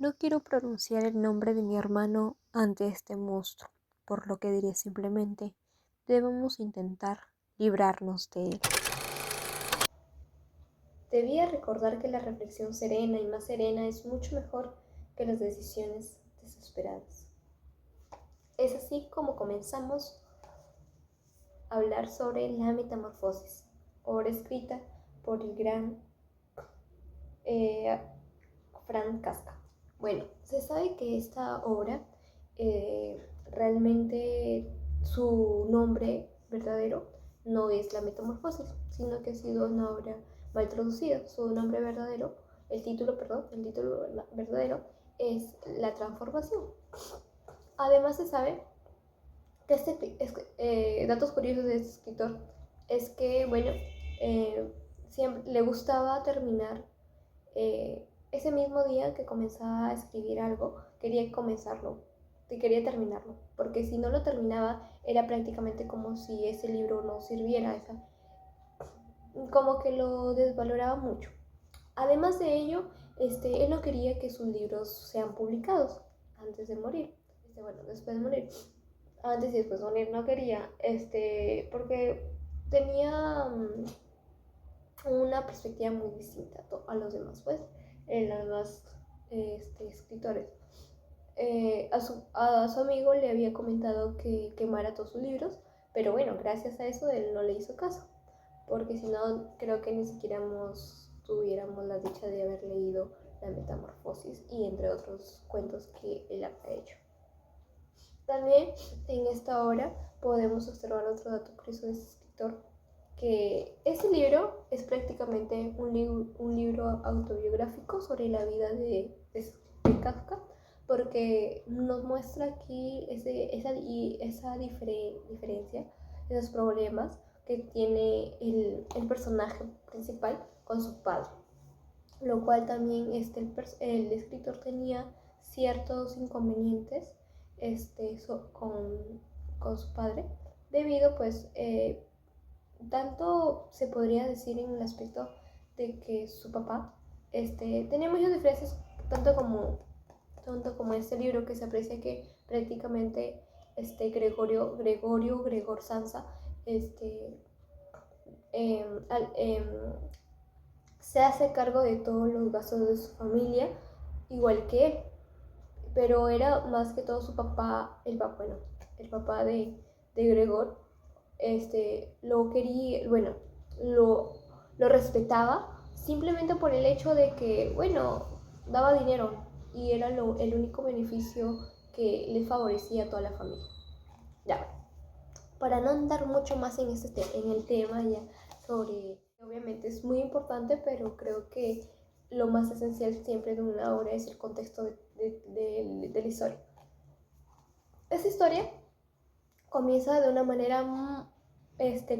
No quiero pronunciar el nombre de mi hermano ante este monstruo, por lo que diré simplemente, debemos intentar librarnos de él. Debía recordar que la reflexión serena y más serena es mucho mejor que las decisiones desesperadas. Es así como comenzamos a hablar sobre La Metamorfosis, obra escrita por el gran eh, Franz Kafka. Bueno, se sabe que esta obra realmente su nombre verdadero no es La Metamorfosis, sino que ha sido una obra mal traducida. Su nombre verdadero, el título verdadero es La Transformación. Además se sabe que datos curiosos de este escritor es que, bueno, siempre le gustaba terminar ese mismo día que comenzaba a escribir algo, quería comenzarlo, quería terminarlo, porque si no lo terminaba era prácticamente como si ese libro no sirviera, como que lo desvaloraba mucho. Además de ello, él no quería que sus libros sean publicados antes de morir, bueno, después de morir, antes y después de morir no quería, porque tenía una perspectiva muy distinta a los demás, pues, los demás escritores. A su amigo le había comentado que quemara todos sus libros, pero bueno, gracias a eso él no le hizo caso, porque si no, creo que ni siquiera tuviéramos la dicha de haber leído La Metamorfosis y entre otros cuentos que él ha hecho. También en esta obra podemos observar otro dato curioso de este escritor, que este libro es prácticamente un libro autobiográfico sobre la vida de Kafka, porque nos muestra aquí esa diferencia, esos problemas que tiene el personaje principal con su padre, lo cual también el escritor tenía ciertos inconvenientes con su padre, debido pues tanto se podría decir en el aspecto de que su papá tenía muchas diferencias, tanto como este libro, que se aprecia que prácticamente Gregor Samsa eh, al, eh, se hace cargo de todos los gastos de su familia, igual que él, pero era más que todo su papá, el papá de Gregor, lo quería, bueno, lo, lo respetaba simplemente por el hecho de que, bueno, daba dinero y era el único beneficio que le favorecía a toda la familia. Ya, para no andar mucho más en el tema ya sobre, obviamente es muy importante, pero creo que lo más esencial siempre de una obra es el contexto de la historia. Esta historia comienza de una manera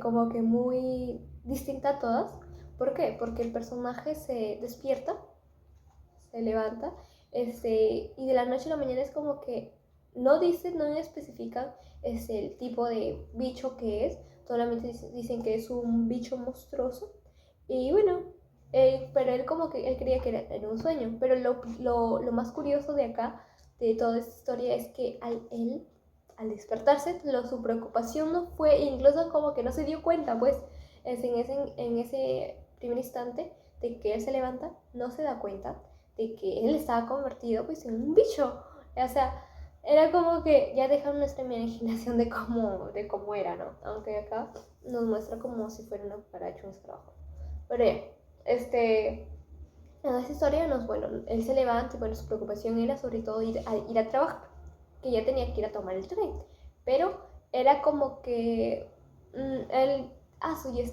como que muy distinta a todas. ¿Por qué? Porque el personaje se despierta, se levanta, y de la noche a la mañana es como que no especifican el tipo de bicho que es, solamente dicen que es un bicho monstruoso. Y bueno, pero él como que él creía que era un sueño, pero lo más curioso de acá, de toda esta historia, es que al despertarse, su preocupación no fue, incluso como que no se dio cuenta, pues en ese primer instante de que él se levanta, no se da cuenta de que él estaba convertido pues en un bicho. O sea, era como que ya dejaron nuestra imaginación de cómo era, ¿no? Aunque acá nos muestra como si fuera una cucaracha, un escarabajo. Pero ya, en esa historia bueno, él se levanta y bueno, su preocupación era sobre todo ir a trabajar, que ya tenía que ir a tomar el tren, pero era como que él,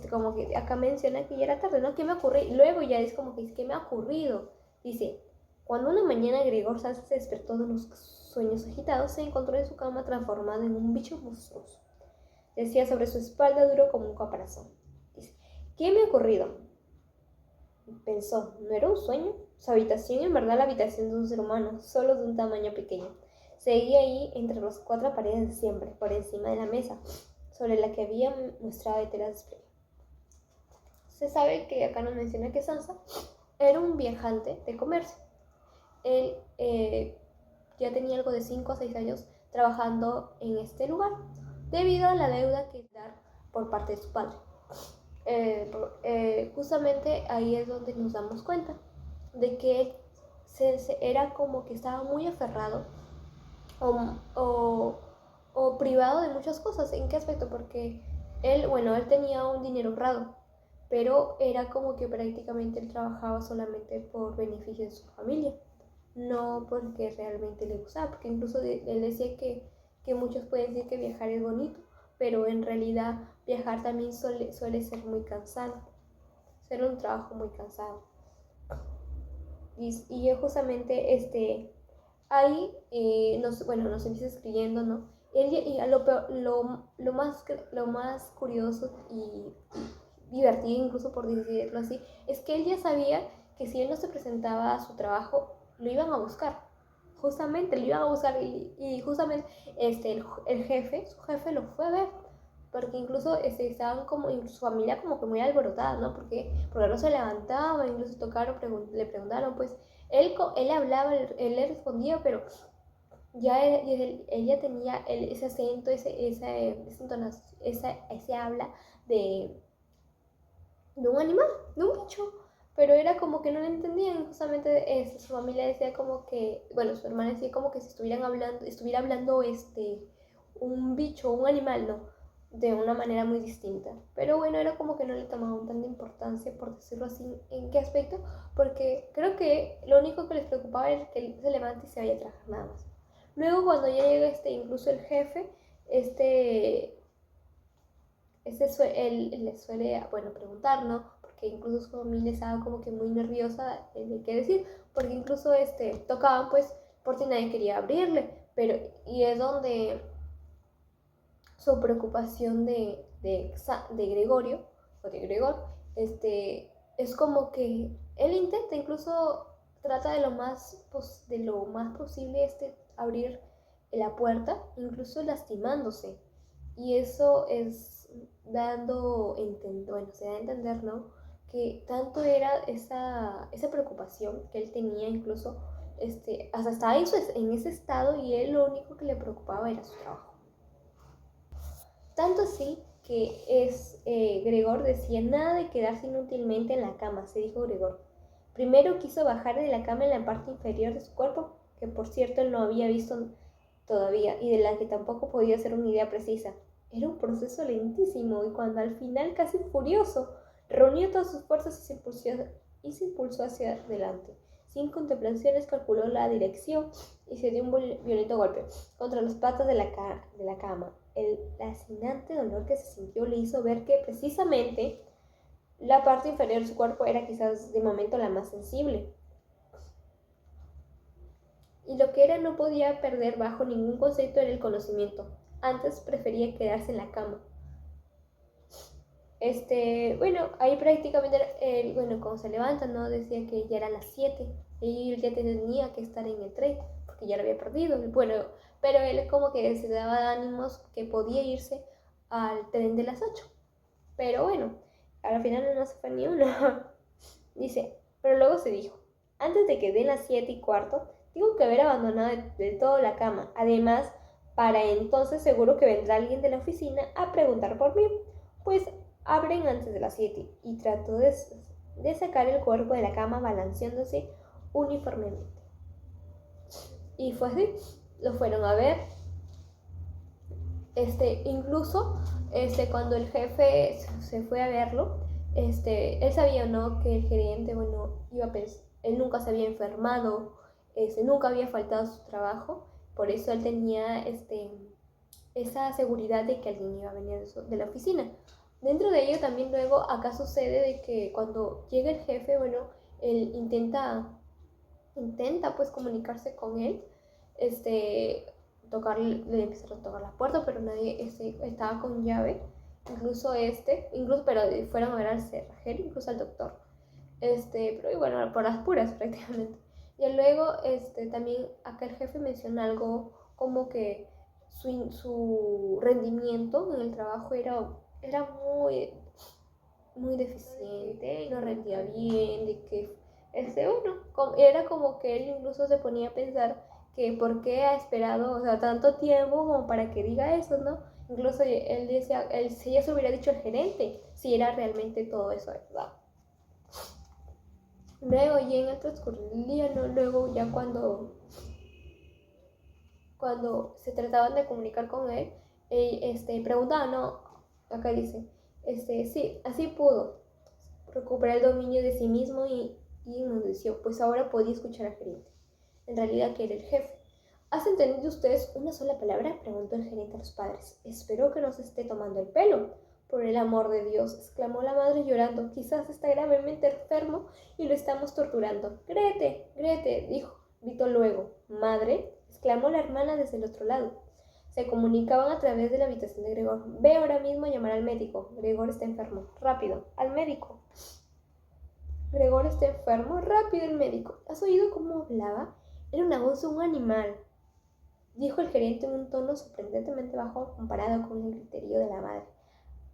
como que acá menciona que ya era tarde, ¿no? ¿Qué me ocurrió? Y luego ya es como que, ¿qué me ha ocurrido? Dice, cuando una mañana Gregor Samsa se despertó de unos sueños agitados, se encontró en su cama transformado en un bicho monstruoso. Decía sobre su espalda duro como un caparazón. Dice, ¿qué me ha ocurrido? Pensó, ¿no era un sueño? Su habitación, en verdad, la habitación de un ser humano, solo de un tamaño pequeño. Seguía ahí entre las cuatro paredes de siempre, por encima de la mesa, sobre la que había mostrado de tela de spray. Se sabe que acá nos menciona que Sansa era un viajante de comercio él ya tenía algo de 5 o 6 años trabajando en este lugar, debido a la deuda que dar por parte de su padre. Justamente ahí es donde nos damos cuenta de que él era como que estaba muy aferrado o, o, o privado de muchas cosas. ¿En qué aspecto? Porque él, bueno, él tenía un dinero ahorrado, pero era como que prácticamente él trabajaba solamente por beneficio de su familia, no porque realmente le gustaba, porque incluso él decía que muchos pueden decir que viajar es bonito, pero en realidad viajar también suele ser muy cansado, ser un trabajo muy cansado. Y justamente ahí nos empieza escribiendo, ¿no? Y lo más curioso y divertido, incluso por decirlo así, es que él ya sabía que si él no se presentaba a su trabajo, lo iban a buscar. Justamente lo iban a buscar y justamente el jefe, su jefe lo fue a ver. Porque incluso estaban como, su familia como que muy alborotada, ¿no? Porque no se levantaba, incluso le preguntaron, pues él hablaba, él le respondía, pero ella tenía ese acento, ese habla de, de un animal, de un bicho. Pero era como que no lo entendían. Justamente su familia decía como que, bueno, su hermana decía como que si estuviera hablando un bicho, un animal, ¿no? De una manera muy distinta. Pero bueno, era como que no le tomaban tanta importancia, por decirlo así. ¿En qué aspecto? Porque creo que lo único que les preocupaba era que él se levante y se vaya a trabajar nada más. Luego cuando ya llega incluso el jefe, él le suele, bueno, preguntar, ¿no? Porque incluso su familia estaba como que muy nerviosa de qué decir, porque incluso tocaban pues por si nadie quería abrirle, pero y es donde su preocupación de Gregorio, o de Gregor, es como que él intenta, incluso trata de lo más posible abrir la puerta, incluso lastimándose. Y eso es bueno, se da a entender, ¿no? Que tanto era esa preocupación que él tenía, incluso hasta estaba en ese estado y él lo único que le preocupaba era su trabajo. Tanto así que Gregor decía nada de quedarse inútilmente en la cama, se dijo Gregor. Primero quiso bajar de la cama en la parte inferior de su cuerpo, que por cierto él no había visto todavía y de la que tampoco podía hacer una idea precisa. Era un proceso lentísimo y cuando al final, casi furioso, reunió todas sus fuerzas y se impulsó hacia adelante. Sin contemplaciones calculó la dirección y se dio un violento golpe contra las patas de la cama. El lacinante dolor que se sintió le hizo ver que precisamente la parte inferior de su cuerpo era quizás de momento la más sensible. Y lo que era no podía perder bajo ningún concepto era el conocimiento. Antes prefería quedarse en la cama. Bueno, ahí prácticamente, bueno, cuando se levanta, ¿no? Decía que ya eran las 7 y él ya tenía que estar en el tren, porque ya lo había perdido. Bueno, pero él como que se daba ánimos que podía irse al tren de las 8. Pero bueno, al final no se fue ni uno. Dice, pero luego se dijo, antes de que den las 7:15, tengo que haber abandonado del todo la cama. Además, para entonces seguro que vendrá alguien de la oficina a preguntar por mí. Pues abren antes de las 7 y trató de sacar el cuerpo de la cama balanceándose uniformemente. Y fue así, lo fueron a ver. Incluso cuando el jefe se fue a verlo, él sabía, ¿no? Que el gerente, bueno, iba a pensar, él nunca se había enfermado, nunca había faltado a su trabajo, por eso él tenía esa seguridad de que alguien iba a venir de la oficina. Dentro de ello también luego acá sucede de que cuando llega el jefe, bueno, él intenta pues comunicarse con él, le empezaron a tocar la puerta, pero nadie estaba con llave, incluso pero fueron a ver al cerrajero, incluso al doctor, pero bueno, por las puras prácticamente. Y luego también acá el jefe menciona algo como que su rendimiento en el trabajo era muy deficiente, no rendía bien, de que Era como que él incluso se ponía a pensar que por qué ha esperado, o sea, tanto tiempo como para que diga eso, ¿no? Incluso él decía, si eso hubiera dicho el gerente, si era realmente todo eso, ¿verdad? Luego, y en el transcurso del día, ¿no? Luego ya cuando se trataban de comunicar con él, preguntaba, ¿no? Acá dice, sí, así pudo recuperar el dominio de sí mismo y enmudeció, pues ahora podía escuchar al gerente. En realidad que era el jefe. ¿Has entendido ustedes una sola palabra?, preguntó el gerente a los padres. Espero que no se esté tomando el pelo. Por el amor de Dios, exclamó la madre llorando. Quizás está gravemente enfermo y lo estamos torturando. Grete, Grete, gritó luego. Madre, exclamó la hermana desde el otro lado. Se comunicaban a través de la habitación de Gregor. Ve ahora mismo a llamar al médico. Gregor está enfermo. Rápido, al médico. Gregor está enfermo. Rápido, el médico. ¿Has oído cómo hablaba? Era una voz de un animal, dijo el gerente en un tono sorprendentemente bajo comparado con el griterío de la madre.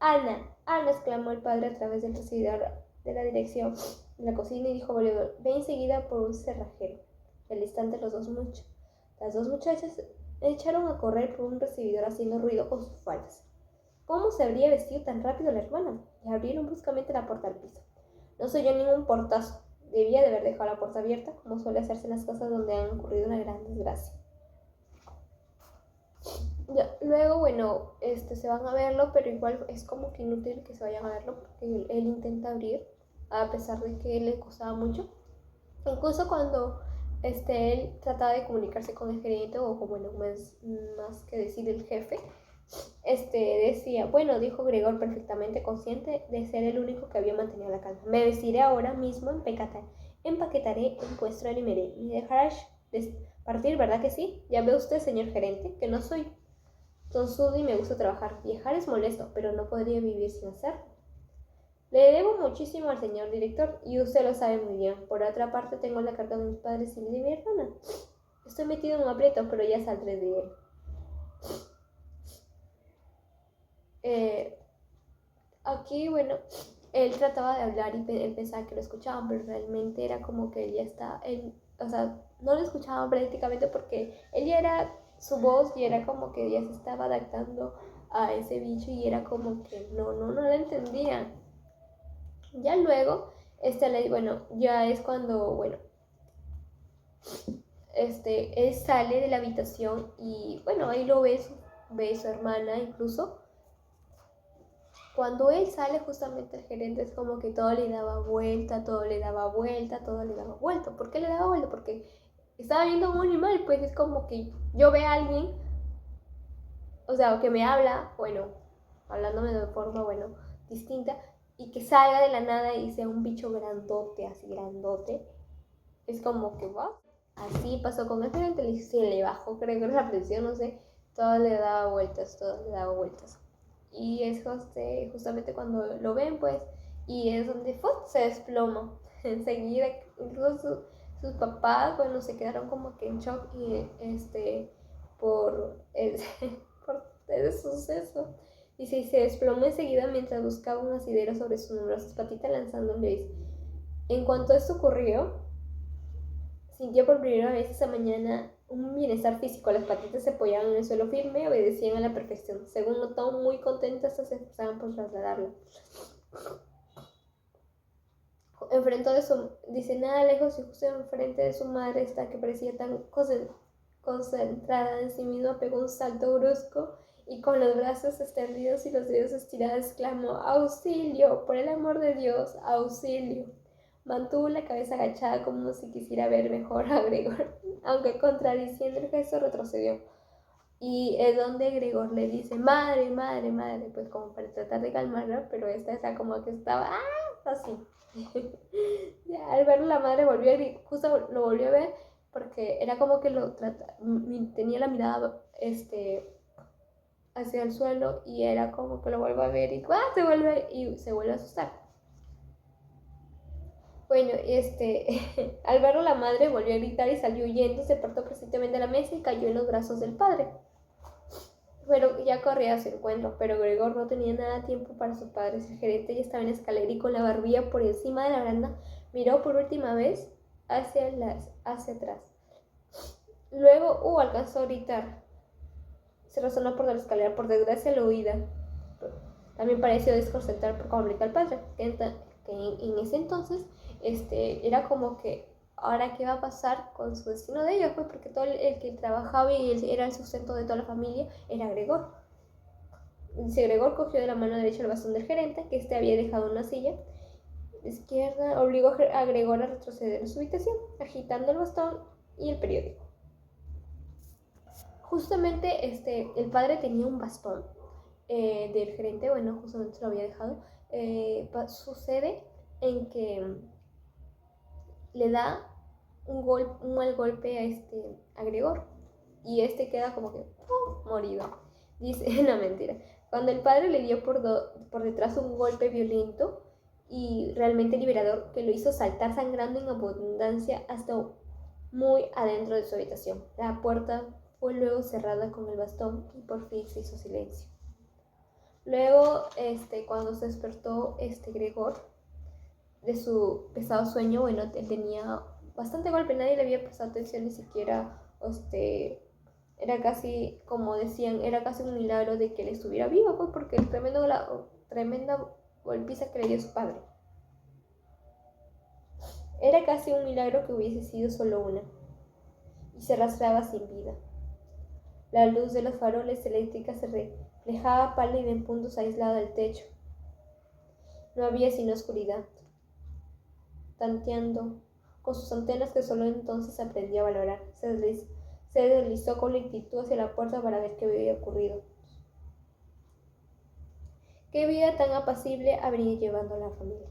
Ana, Ana, exclamó el padre a través del recibidor de la dirección de la cocina y dijo Bolívar, ve enseguida por un cerrajero. Al instante las dos muchachas echaron a correr por un recibidor haciendo ruido con sus faldas. ¿Cómo se habría vestido tan rápido la hermana? Y abrieron bruscamente la puerta al piso. No se oyó ningún portazo. Debía de haber dejado la puerta abierta, como suele hacerse en las casas donde han ocurrido una gran desgracia. Ya, luego, bueno, se van a verlo, pero igual es como que inútil que se vayan a verlo porque él intenta abrir, a pesar de que le costaba mucho. Incluso cuando él trataba de comunicarse con el gerente, o bueno, más que decir el jefe, decía, bueno, dijo Gregor perfectamente consciente de ser el único que había mantenido la calma. Me vestiré ahora mismo, empaquetaré el puesto y me dejarás partir, ¿verdad que sí? Ya ve usted, señor gerente, que no soy tonsudo y me gusta trabajar. Viajar es molesto, pero no podría vivir sin hacerlo. Le debo muchísimo al señor director y usted lo sabe muy bien. Por otra parte, tengo la carta de mis padres y de mi hermana. Estoy metido en un aprieto, pero ya saldré de él. Aquí, bueno, él trataba de hablar y él pensaba que lo escuchaban, pero realmente era como que él ya está, o sea, no lo escuchaban prácticamente porque él ya era, su voz y era como que ya se estaba adaptando a ese bicho y era como que no la entendía. Ya luego, bueno, ya es cuando, bueno, él sale de la habitación y, bueno, ahí lo ve su hermana incluso. Cuando él sale, justamente el gerente es como que todo le daba vuelta, todo le daba vuelta, todo le daba vuelta. ¿Por qué le daba vuelta? Porque estaba viendo un animal, pues es como que yo veo a alguien, o sea, que me habla, bueno, hablándome de forma, bueno, distinta, y que salga de la nada y sea un bicho grandote, así grandote. Es como que va. Así pasó con el gerente, se le bajó, creo que la presión, no sé, todo le daba vueltas, todo le daba vueltas. Y es justamente cuando lo ven, pues, y es donde se desploma. Enseguida, incluso sus papás, bueno, se quedaron como que en shock y por por ese suceso. Y se desplomó enseguida mientras buscaba un asidero sobre sus numerosas patitas lanzando un gris. En cuanto esto ocurrió, sintió por primera vez esa mañana un bienestar físico. Las patitas se apoyaban en el suelo firme y obedecían a la perfección. Según notó, muy contentas, se esforzaban por trasladarlo. Dice, nada lejos y justo enfrente de su madre, esta que parecía tan concentrada en sí misma, pegó un salto brusco y con los brazos extendidos y los dedos estirados exclamó, ¡auxilio! Por el amor de Dios, ¡auxilio! Mantuvo la cabeza agachada como si quisiera ver mejor a Gregor, aunque contradiciendo el gesto retrocedió. Y es donde Gregor le dice, madre, madre, madre, pues como para tratar de calmarla, pero esta está como que estaba, así. Ya, al verlo la madre justo lo volvió a ver porque era como que tenía la mirada hacia el suelo y era como que lo vuelve a ver y se vuelve a asustar. Bueno, al verlo la madre volvió a gritar y salió huyendo, se apartó precisamente de la mesa y cayó en los brazos del padre. Pero ya corría a su encuentro, pero Gregor no tenía nada tiempo para sus padres. El gerente ya estaba en la escalera y con la barbilla por encima de la baranda Miró por última vez hacia atrás. Luego, alcanzó a gritar. Se resonó por la escalera, por desgracia la oída. También pareció desconcertar por completo al padre, que en ese entonces era como que, ahora qué va a pasar con su destino de ellos, pues porque todo el que trabajaba y era el sustento de toda la familia era Gregor. Dice, Gregor cogió de la mano derecha el bastón del gerente, que había dejado en una silla. De izquierda obligó a Gregor a retroceder en su habitación, agitando el bastón y el periódico. Justamente el padre tenía un bastón del gerente, bueno, justamente se lo había dejado. Sucede en que le da un mal golpe a Gregor y queda como que morido. Dice, no, mentira. Cuando el padre le dio por detrás un golpe violento y realmente liberador que lo hizo saltar sangrando en abundancia hasta muy adentro de su habitación. La puerta fue luego cerrada con el bastón y por fin se hizo silencio. Luego, cuando se despertó Gregor de su pesado sueño, bueno, él tenía bastante golpe, nadie le había prestado atención ni siquiera, era casi, como decían, era casi un milagro de que él estuviera vivo, pues, porque el tremenda golpiza que le dio su padre. Era casi un milagro que hubiese sido solo una, y se arrastraba sin vida. La luz de los faroles eléctricas se reflejaba pálida en puntos aislados del techo. No había sino oscuridad. Tanteando con sus antenas que solo entonces aprendía a valorar, se deslizó con lentitud hacia la puerta para ver qué había ocurrido. Qué vida tan apacible habría llevando a la familia.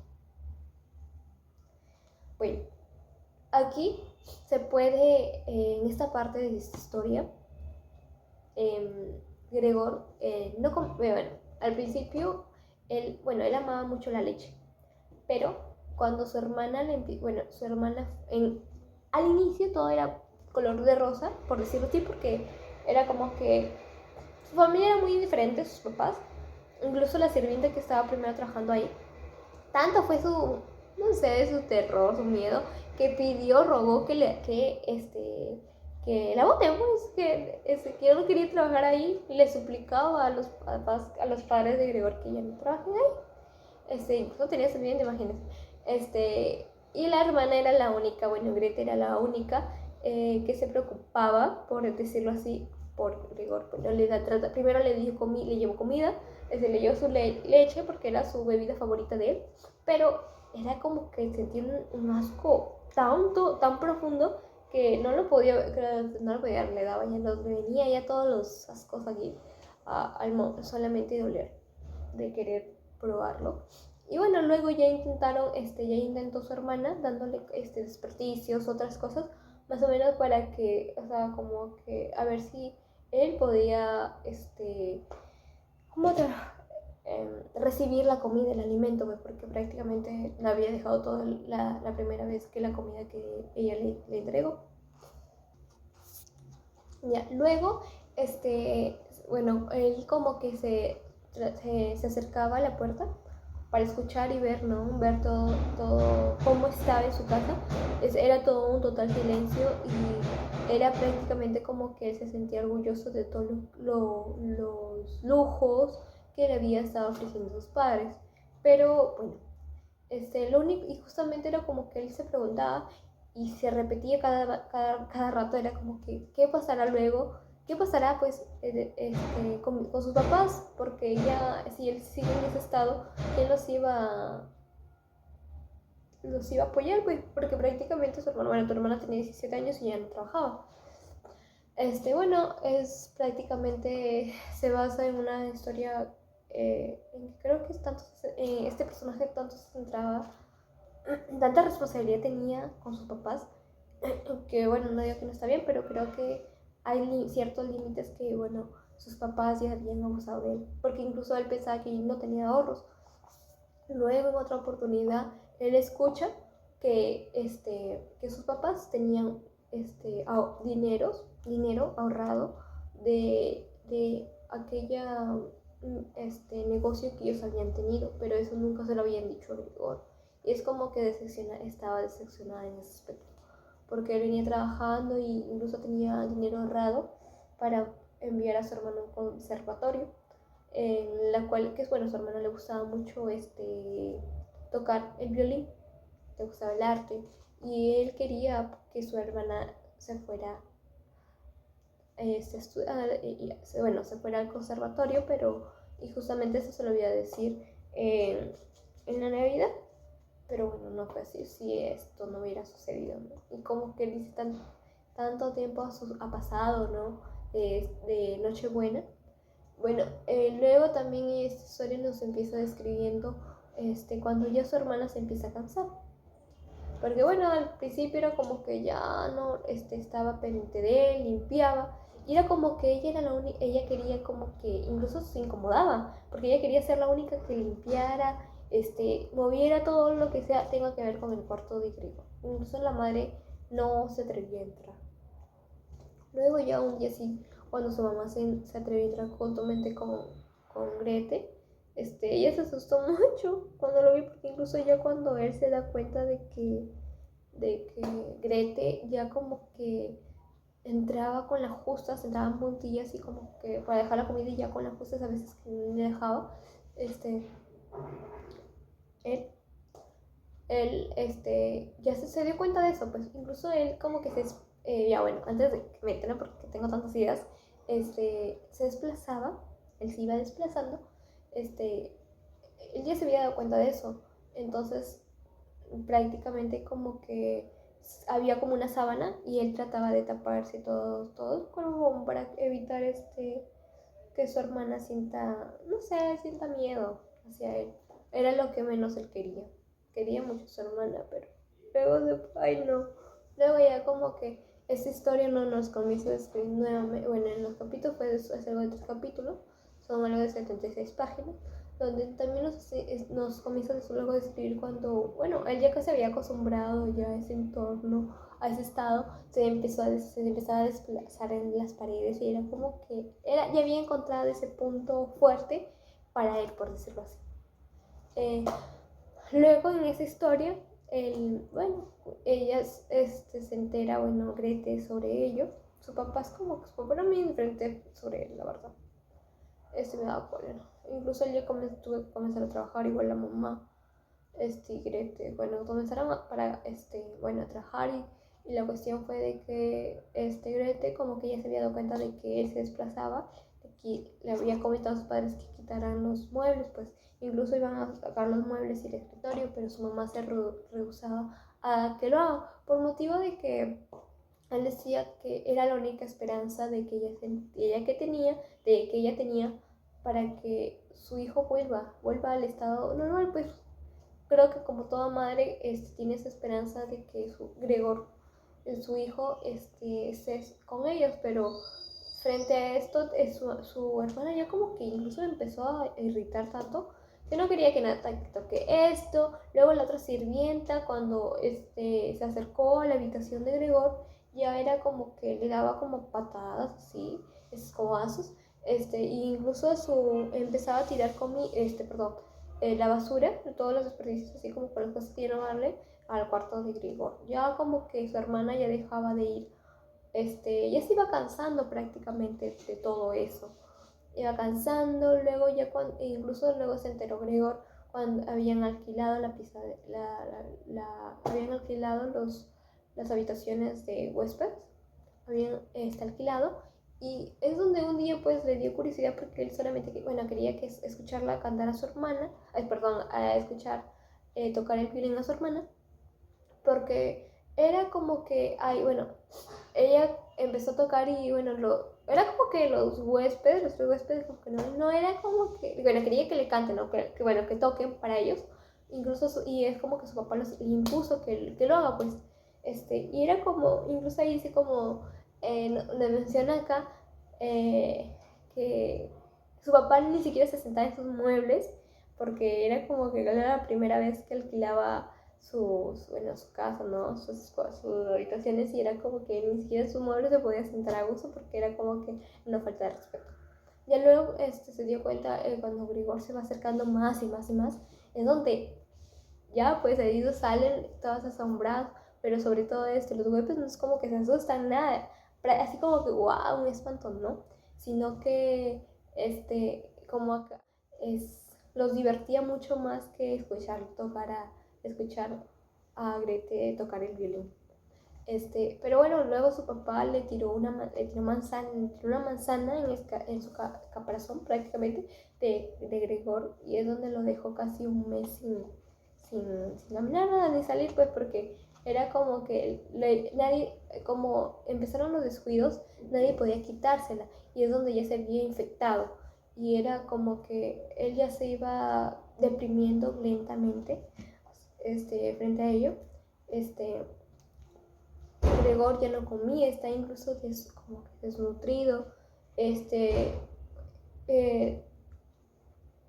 Bueno, aquí se puede, en esta parte de esta historia, Gregor, al principio, él amaba mucho la leche, pero cuando su hermana al inicio todo era color de rosa, por decirlo así, porque era como que su familia era muy diferente, sus papás, incluso la sirvienta que estaba primero trabajando ahí, tanto fue su, no sé, su terror, su miedo, que rogó que la boten, pues, que yo no quería trabajar ahí, y le suplicaba a los padres de Gregor que ya no trabajen ahí. Incluso tenía sirvienta, imagínense. Y la hermana era la única, bueno, Greta era la única que se preocupaba, por decirlo así, por Gregor. Primero le llevó comida, le llevó su leche porque era su bebida favorita de él, pero era como que sentía un asco tan profundo que no lo podía, le daba, venía ya todos los ascos aquí solamente de oler, de querer probarlo. Y bueno, luego ya intentó su hermana dándole desperdicios, otras cosas, más o menos para que, o sea, como que a ver si él podía, recibir la comida, el alimento, pues, porque prácticamente la había dejado toda la primera vez que la comida que ella le entregó. Ya, luego, él como que se acercaba a la puerta para escuchar y ver, ¿no? Ver todo cómo estaba en su casa. Era todo un total silencio y era prácticamente como que él se sentía orgulloso de todos los lujos que le había estado ofreciendo sus padres. Pero bueno, lo único, y justamente era como que él se preguntaba y se repetía cada rato, era como que, ¿qué pasará luego? ¿Qué pasará pues con sus papás? Porque ya, si él sigue en ese estado, él los iba a apoyar, pues, porque prácticamente tu hermana tenía 17 años y ya no trabajaba. Es prácticamente, se basa en una historia, creo que este personaje tanto se centraba, tanta responsabilidad tenía con sus papás, que bueno, no digo que no está bien, pero creo que hay ciertos límites que, bueno, sus papás ya habían abusado de él, porque incluso él pensaba que no tenía ahorros. Luego, en otra oportunidad, él escucha que sus papás tenían dinero ahorrado de aquella negocio que ellos habían tenido, pero eso nunca se lo habían dicho a Gregor. y es como que estaba decepcionada en ese aspecto, porque él venía trabajando y incluso tenía dinero ahorrado para enviar a su hermano a un conservatorio, en la cual, que es bueno, a su hermano le gustaba mucho tocar el violín, le gustaba el arte, y él quería que su hermana se fuera bueno, se fuera al conservatorio, pero, y justamente eso se lo voy a decir en la Navidad, pero bueno, no fue así, si esto no hubiera sucedido, ¿no? Y como que dice tanto tiempo ha pasado, ¿no? De Nochebuena. Bueno, luego también esta historia nos empieza describiendo cuando ya su hermana se empieza a cansar. Porque bueno, al principio era como que ya no estaba pendiente de él, limpiaba. Y era como que ella era la única, ella quería como que, incluso se incomodaba, porque ella quería ser la única que limpiara, moviera todo lo que sea, tenga que ver con el cuarto de Grego. Incluso la madre no se atrevía a entrar. Luego ya un día sí, cuando su mamá se atrevió a entrar juntamente con Grete, ella se asustó mucho cuando lo vi, porque incluso ya cuando él se da cuenta de que Grete ya como que entraba con las justas, entraba en puntillas y como que para dejar la comida y ya con las justas a veces que no me dejaba, él, ya se dio cuenta de eso, pues incluso él como que ya bueno, antes de que me enteren porque tengo tantas ideas, se desplazaba, él se iba desplazando, él ya se había dado cuenta de eso, entonces prácticamente como que había como una sábana y él trataba de taparse todo el cuerpo para evitar que su hermana sienta, no sé, sienta miedo hacia él. Era lo que menos él quería. Quería mucho a su hermana, pero luego ay no. Luego ya como que esta historia no nos comienza a describir nuevamente, bueno, en los capítulos es algo de 3 capítulos, son algo de 76 páginas, donde también nos comienza luego a describir cuando, bueno, él ya que se había acostumbrado ya a ese entorno, a ese estado, se empezaba a desplazar en las paredes y era como que ya había encontrado ese punto fuerte para él, por decirlo así. Luego en esa historia, bueno, ella se entera, bueno, Grete sobre ello. Su papá es como que su papá era muy indiferente sobre él, la verdad. Me daba cólera. Incluso él ya tuve que comenzar a trabajar, igual la mamá, y Grete, bueno, comenzaron bueno, a trabajar y la cuestión fue de que Grete como que ya se había dado cuenta de que él se desplazaba, de que le había comentado a sus padres que quitaran los muebles, pues incluso iban a sacar los muebles y el escritorio, pero su mamá se rehusaba a que lo haga, por motivo de que él decía que era la única esperanza de que ella tenía para que su hijo vuelva al estado normal, pues creo que como toda madre tiene esa esperanza de que Gregor, su hijo, esté con ellos, pero frente a esto, su hermana ya como que incluso empezó a irritar tanto que no quería que nada toque esto. Luego la otra sirvienta, cuando se acercó a la habitación de Gregor, ya era como que le daba como patadas así, escobazos, e incluso empezaba a tirar perdón, la basura, de todos los desperdicios, así como con las cosas que iban a darle al cuarto de Grigor. Ya como que su hermana ya dejaba de ir, ya se iba cansando prácticamente de todo eso. Iba cansando, luego ya incluso luego se enteró Gregor cuando habían alquilado habían alquilado las habitaciones de huéspedes, habían alquilado, y es donde un día pues le dio curiosidad porque él solamente quería escucharla cantar a su hermana, perdón, a escuchar tocar el violín a su hermana, porque era como que, ella empezó a tocar y bueno, era como que los tres huéspedes, como que no era como que, bueno, quería que le canten, ¿no? Que toquen para ellos, incluso, y es como que su papá le impuso que lo haga, pues, y era como, incluso ahí dice como, le menciona acá, que su papá ni siquiera se sentaba en sus muebles, porque era como que era la primera vez que alquilaba su casa, ¿no? Sus habitaciones, y era como que ni siquiera en su mueble se podía sentar a gusto porque era como que una falta de respeto. Ya luego se dio cuenta cuando Grigor se va acercando más y más y más, es donde ya pues ellos salen todos asombrados, pero sobre todo los golpes no es como que se asustan, nada, así como que wow, un espanto, ¿no? Sino que como acá los divertía mucho más que escuchar a Grete tocar el violín. Pero bueno, luego su papá le tiró una manzana en su caparazón prácticamente de Gregor, y es donde lo dejó casi un mes sin caminar nada ni salir, pues porque era como que nadie, como empezaron los descuidos, nadie podía quitársela, y es donde ya se había infectado, y era como que él ya se iba deprimiendo lentamente frente a ello. Gregor ya no comía, está incluso como que desnutrido. Eh,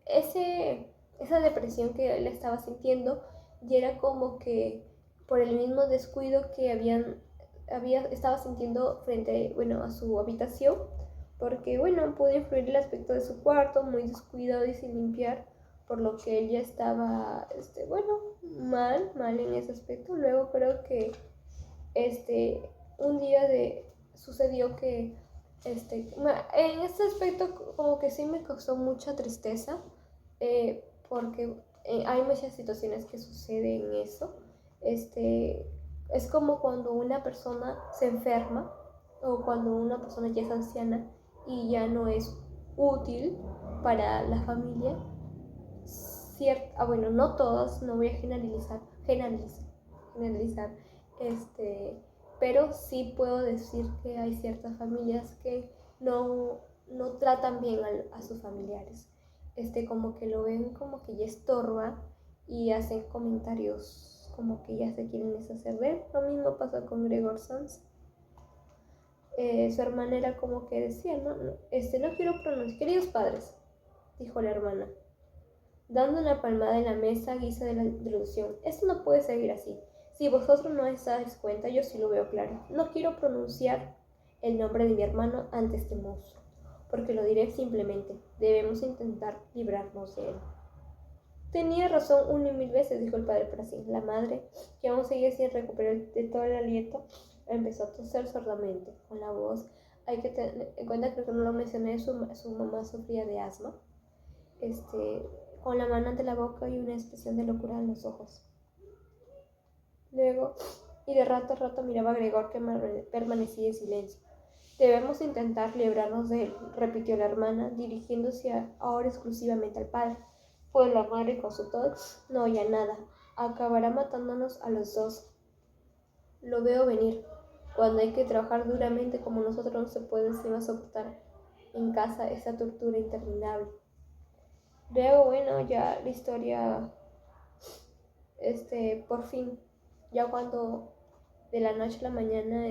esa depresión que él estaba sintiendo ya era como que por el mismo descuido que estaba sintiendo frente, bueno, a su habitación, porque bueno, pudo influir el aspecto de su cuarto, muy descuidado y sin limpiar, por lo que él ya estaba, bueno, mal en ese aspecto. Luego creo que un día sucedió que en este aspecto como que sí me causó mucha tristeza, porque hay muchas situaciones que suceden en eso. Es como cuando una persona se enferma, o cuando una persona ya es anciana y ya no es útil para la familia. Bueno, no todos, no voy a generalizar, pero sí puedo decir que hay ciertas familias que no tratan bien a sus familiares, como que lo ven como que ya estorba, y hacen comentarios como que ya se quieren deshacer de él. Lo mismo pasa con Gregor Sans. Su hermana era como que decía, no quiero pronunciar, queridos padres, dijo la hermana, dando una palmada en la mesa a guisa de la introducción. Esto no puede seguir así. Si vosotros no os dais cuenta, yo sí lo veo claro. No quiero pronunciar el nombre de mi hermano ante este monstruo, porque lo diré simplemente. Debemos intentar librarnos de él. Tenía razón una y mil veces, dijo el padre Prasín. La madre, que aún seguía sin recuperar de todo el aliento, empezó a toser sordamente, con la voz. Hay que tener en cuenta que no lo mencioné, su mamá sufría de asma. Con la mano ante la boca y una expresión de locura en los ojos. Luego, y de rato a rato miraba a Gregor, que permanecía en silencio. Debemos intentar librarnos de él, repitió la hermana, dirigiéndose ahora exclusivamente al padre, pues la madre con su tos no oía nada. Acabará matándonos a los dos. Lo veo venir. Cuando hay que trabajar duramente como nosotros, no se puede encima soportar en casa esa tortura interminable. Luego, bueno, ya la historia, por fin, ya cuando de la noche a la mañana,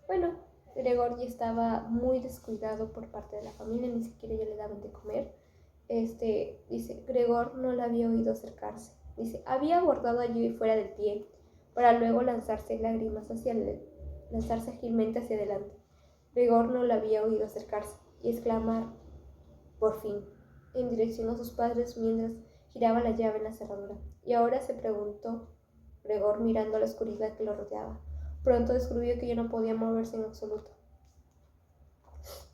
bueno, Gregor ya estaba muy descuidado por parte de la familia, ni siquiera ya le daban de comer. Dice, Gregor no la había oído acercarse. Dice, había guardado allí fuera del pie, para luego lanzarse ágilmente hacia adelante. Gregor no la había oído acercarse y exclamar, por fin, en dirección a sus padres mientras giraba la llave en la cerradura. Y ahora, se preguntó Gregor, mirando a la oscuridad que lo rodeaba. Pronto descubrió que ya no podía moverse en absoluto.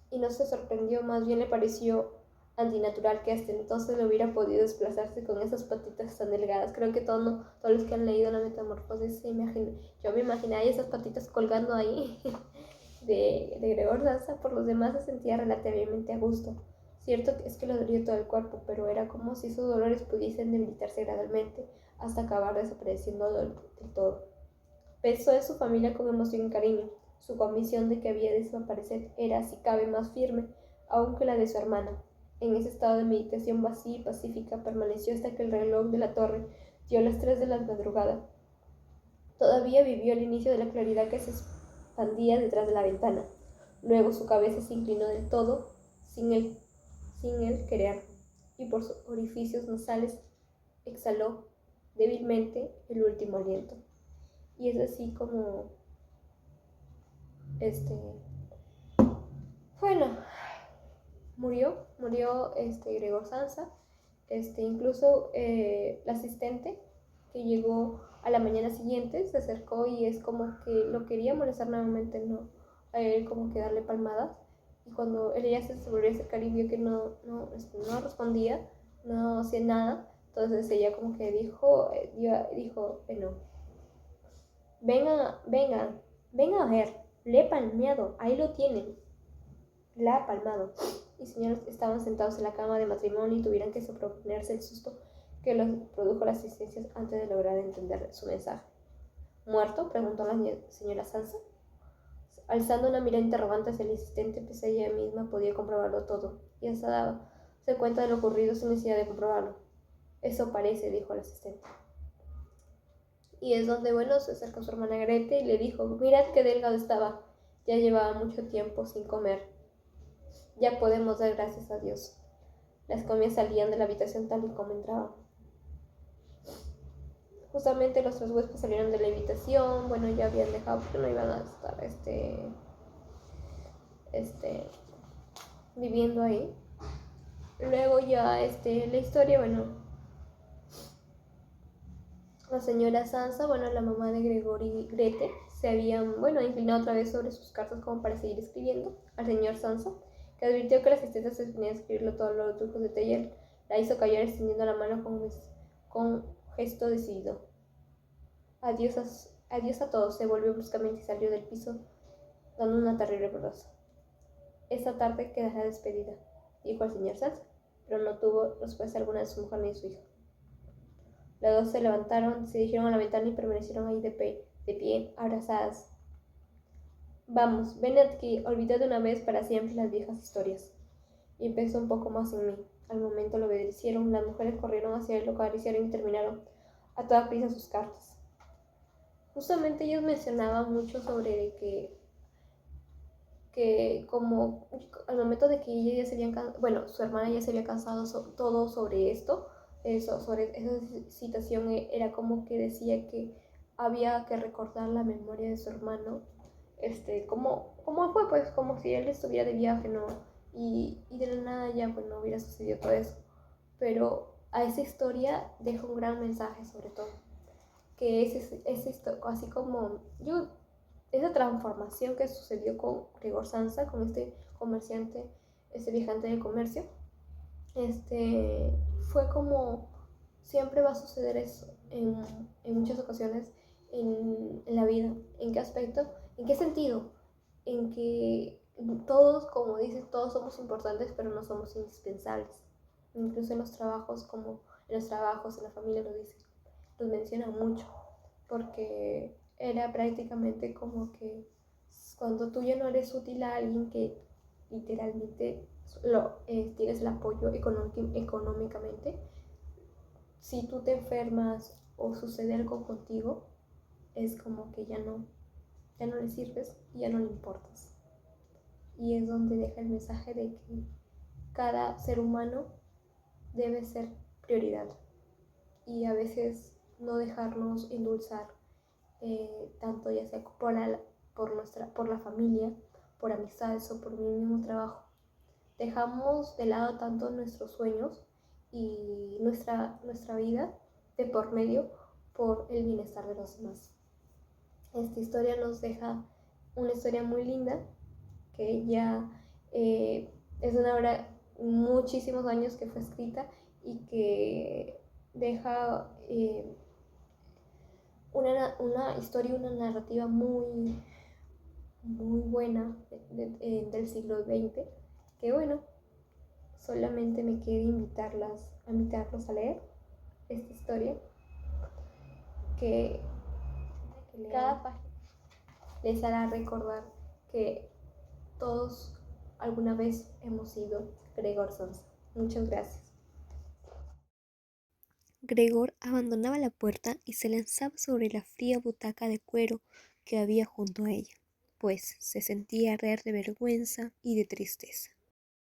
Y no se sorprendió, más bien le pareció antinatural que hasta entonces le hubiera podido desplazarse con esas patitas tan delgadas. Creo que todos los que han leído la Metamorfosis yo me imaginaba esas patitas colgando ahí de Gregor Samsa. Por los demás se sentía relativamente a gusto. Cierto es que le dolía todo el cuerpo, pero era como si esos dolores pudiesen debilitarse gradualmente hasta acabar desapareciendo del todo. Pensó en su familia con emoción y cariño. Su convicción de que había de desaparecer era, si cabe, más firme aún que la de su hermana. En ese estado de meditación vacía y pacífica permaneció hasta que el reloj de la torre dio las 3 de la madrugada. Todavía vivió el inicio de la claridad que se expandía detrás de la ventana. Luego su cabeza se inclinó del todo, sin él querer, y por sus orificios nasales exhaló débilmente el último aliento. Y es así como, bueno, murió Gregor Samsa. Incluso la asistente que llegó a la mañana siguiente, se acercó y es como que lo quería molestar nuevamente, ¿no? A él como que darle palmadas. Y cuando ella se volvió a acercar y vio que no respondía, no hacía nada, entonces ella como que dijo, bueno, vengan a ver, le he palmeado, ahí lo tienen, la ha palmado. Y señores estaban sentados en la cama de matrimonio y tuvieron que sobreponerse el susto que los produjo la asistencia antes de lograr entender su mensaje. ¿Muerto?, preguntó la señora Sansa. Alzando una mirada interrogante hacia el asistente, pues ella misma podía comprobarlo todo, y hasta darse cuenta de lo ocurrido sin necesidad de comprobarlo. Eso parece, dijo el asistente. Y es donde, bueno, se acercó a su hermana Grete y le dijo, mirad qué delgado estaba, ya llevaba mucho tiempo sin comer. Ya podemos dar gracias a Dios. Las comias salían de la habitación tal y como entraban. Justamente los tres huéspedes salieron de la habitación, bueno, ya habían dejado porque no iban a estar viviendo ahí. Luego ya la historia, bueno, la señora Sansa, bueno, la mamá de Gregory y Grete, se habían, bueno, inclinado otra vez sobre sus cartas como para seguir escribiendo al señor Sansa, que advirtió que la asistente se disponía a escribirlo todos los dibujos de Teller. La hizo callar extendiendo la mano con gesto decidido. Adiós a todos. Se volvió bruscamente y salió del piso dando una terrible brosa. Esta tarde quedará despedida, dijo el señor Sansa, pero no tuvo respuesta alguna de su mujer ni de su hijo. Las dos se levantaron, se dirigieron a la ventana y permanecieron ahí de pie, abrazadas. Vamos, ven aquí, olvidad de una vez para siempre las viejas historias. Y pensó un poco más en mí. Al momento lo obedecieron, las mujeres corrieron hacia él, lo acariciaron y terminaron a toda prisa sus cartas. Justamente ellos mencionaban mucho sobre que como al momento de que ella ya se habían bueno, su hermana ya se había cansado todo sobre esto, sobre esa situación, era como que decía que había que recordar la memoria de su hermano, como fue, pues como si él estuviera de viaje, ¿no? Y de la nada ya pues no hubiera sucedido todo eso, pero a esa historia deja un gran mensaje sobre todo, que es esto, así como yo, esa transformación que sucedió con Gregor Samsa, con este comerciante, este viajante de comercio, fue como siempre va a suceder eso en muchas ocasiones en la vida. ¿En qué aspecto? ¿En qué sentido? En que todos, como dices, todos somos importantes, pero no somos indispensables. Incluso en los trabajos, en la familia lo dicen, los mencionan mucho, porque era prácticamente como que cuando tú ya no eres útil a alguien que literalmente tienes el apoyo económicamente, si tú te enfermas o sucede algo contigo, es como que ya no le sirves y ya no le importas. Y es donde deja el mensaje de que cada ser humano debe ser prioridad y a veces no dejarnos endulzar, tanto ya sea por la familia, por amistades o por el mismo trabajo. Dejamos de lado tanto nuestros sueños y nuestra vida de por medio por el bienestar de los demás. Esta historia nos deja una historia muy linda que ya es una obra muchísimos años que fue escrita y que deja una historia, una narrativa muy, muy buena del siglo XX, que bueno, solamente me queda invitarlos a leer esta historia, que cada página les hará recordar que todos alguna vez hemos sido Gregor Samsa. Muchas gracias. Gregor abandonaba la puerta y se lanzaba sobre la fría butaca de cuero que había junto a ella, pues se sentía arder de vergüenza y de tristeza.